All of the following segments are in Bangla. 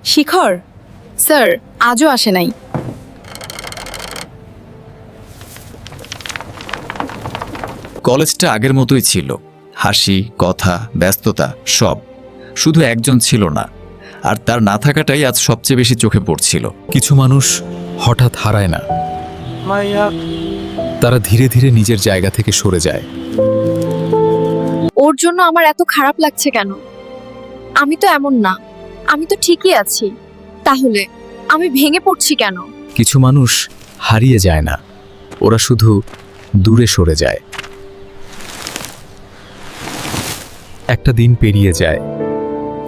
শিখর স্যার আজও আসে নাই। কলেজটা আগের মতোই ছিল, হাসি, কথা, ব্যস্ততা সব। শুধু একজন ছিল না, আর তার না থাকাটাই আজ সবচেয়ে বেশি চোখে পড়ছিল। কিছু মানুষ হঠাৎ হারায় না, তারা ধীরে ধীরে নিজের জায়গা থেকে সরে যায়। ওর জন্য আমার এত খারাপ লাগছে কেন? আমি তো এমন না, আমি তো ঠিকই আছি। তাহলে আমি ভেঙে পড়ছি কেন? কিছু মানুষ হারিয়ে যায় না, ওরা শুধু দূরে সরে যায়। একটা দিন পেরিয়ে যায়,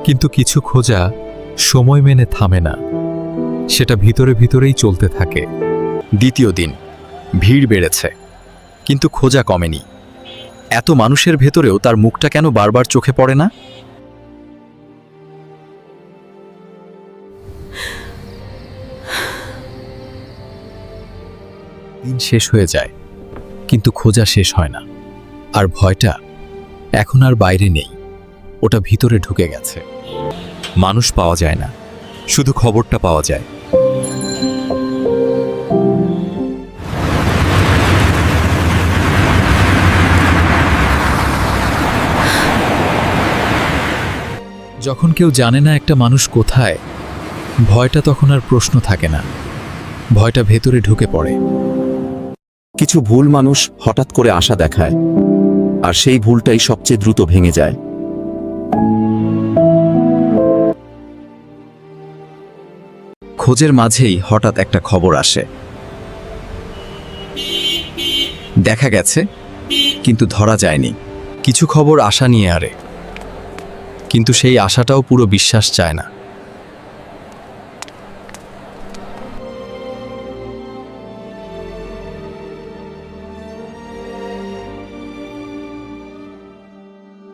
কিন্তু কিছু খোঁজা সময় মেনে থামে না, সেটা ভিতরে ভিতরেই চলতে থাকে। দ্বিতীয় দিন, ভিড় বেড়েছে, কিন্তু খোঁজা কমেনি। এত মানুষের ভেতরেও তার মুখটা কেন বারবার চোখে পড়ে না? দিন শেষ হয়ে যায়, কিন্তু খোঁজা শেষ হয় না। আর ভয়টা এখন আর বাইরে নেই, ওটা ভিতরে ঢুকে গেছে। মানুষ পাওয়া যায় না, শুধু খবরটা পাওয়া যায়। যখন কেউ জানে না একটা মানুষ কোথায়, ভয়টা তখন আর প্রশ্ন থাকে না, ভয়টা ভেতরে ঢুকে পড়ে। কিছু ভুল মানুষ হঠাৎ করে আশা দেখায়, আর সেই ভুলটাই সবচেয়ে দ্রুত ভেঙে যায়। খোঁজের মাঝেই হঠাৎ একটা খবর আসে, দেখা গেছে কিন্তু ধরা যায়নি। কিছু খবর আশা নিয়ে আরে, কিন্তু সেই আশাটাও পুরো বিশ্বাস চায় না।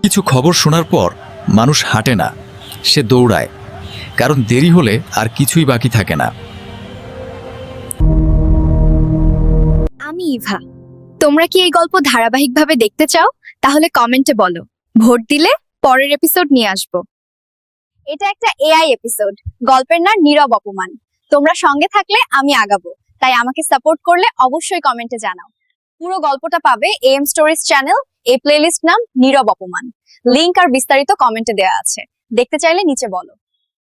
কিছু খবর শোনার পর মানুষ হাঁটে না, সে দৌড়ায়, কারণ দেরি হলে আর কিছুই বাকি থাকে না। আমি ইভা। তোমরা কি এই গল্প ধারাবাহিকভাবে দেখতে চাও? তাহলে কমেন্টে বলো। ভোট দিলে পরের এপিসোড নিয়ে আসব। এটা একটা এআই এপিসোড, গল্পের নাম নীরব অপমান। তোমরা সঙ্গে থাকলে আমি আগাবো, তাই আমাকে সাপোর্ট করলে অবশ্যই কমেন্টে জানাও। পুরো গল্পটা পাবে এএম স্টোরিজ চ্যানেল, এই প্লেলিস্ট নাম নীরব অপমান। লিংক আর বিস্তারিত কমেন্টে দেওয়া আছে, দেখতে চাইলে নিচে বলো।